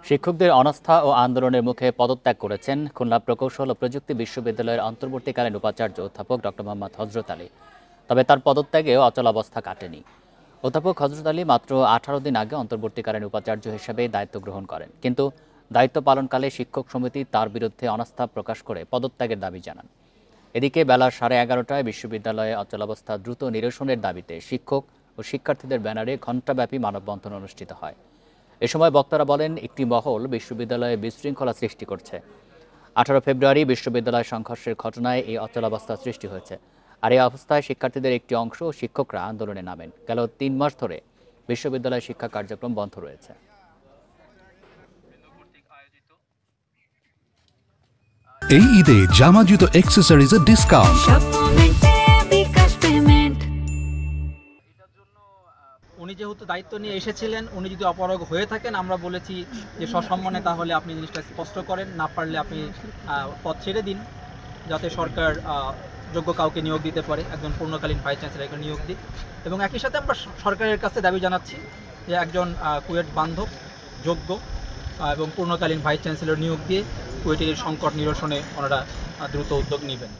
শিক্ষকদের অনাস্থা ও আন্দোলনের মুখে পদত্যাগ করেছেন খুলনা প্রকৌশল ও প্রযুক্তি বিশ্ববিদ্যালয়ের অন্তর্বর্তীকালীন উপাচার্য অধ্যাপক ডক্টর মোহাম্মদ হযরত আলী। তবে তার পদত্যাগেও অচলাবস্থা কাটেনি। অধ্যাপক হযরত আলী মাত্র 18 দিন আগে অন্তর্বর্তীকালীন উপাচার্য হিসেবে দায়িত্ব গ্রহণ করেন, কিন্তু দায়িত্ব পালনকালে শিক্ষক সমিতি তার বিরুদ্ধে অনাস্থা প্রকাশ করে পদত্যাগের দাবি জানান। এদিকে বেলা 11:30টায় বিশ্ববিদ্যালয়ে অচলাবস্থা দ্রুত নিরসনের দাবিতে শিক্ষক ও শিক্ষার্থীদের ব্যানারে ঘণ্টাব্যাপী মানববন্ধন অনুষ্ঠিত হয়। এ সময় বক্তারা বলেন, একটি মহল বিশ্ববিদ্যালয়ে বিশৃঙ্খলা সৃষ্টি করছে। 18 ফেব্রুয়ারি বিশ্ববিদ্যালয় সংঘর্ষের ঘটনায় এই অচলাবস্থা সৃষ্টি হয়েছে। আর এই অবস্থায় শিক্ষার্থীদের একটি অংশ ও শিক্ষকরা আন্দোলনে নামেন। গেল 3 মাস ধরে বিশ্ববিদ্যালয় শিক্ষা কার্যক্রম বন্ধ রয়েছে। এই ঈদে জামা জুতো অ্যাক্সেসরিজের ডিসকাউন্ট। উনি যেহেতু দায়িত্ব নিয়ে এসেছিলেন, উনি যদি অপারগ হয়ে থাকেন, আমরা বলেছি যে সসম্মানে তাহলে আপনি জিনিসটা স্পষ্ট করেন, না পারলে আপনি পদ ছেড়ে দিন, যাতে সরকার যোগ্য কাউকে নিয়োগ দিতে পারে, একজন পূর্ণকালীন ভাইস চ্যান্সেলরকে নিয়োগ দিই। এবং একই সাথে আমরা সরকারের কাছে দাবি জানাচ্ছি যে একজন কুয়েট বান্ধব, যোগ্য এবং পূর্ণকালীন ভাইস চ্যান্সেলর নিয়োগ দিয়ে কুয়েটের সংকট নিরসনে ওনারা দ্রুত উদ্যোগ নেবেন।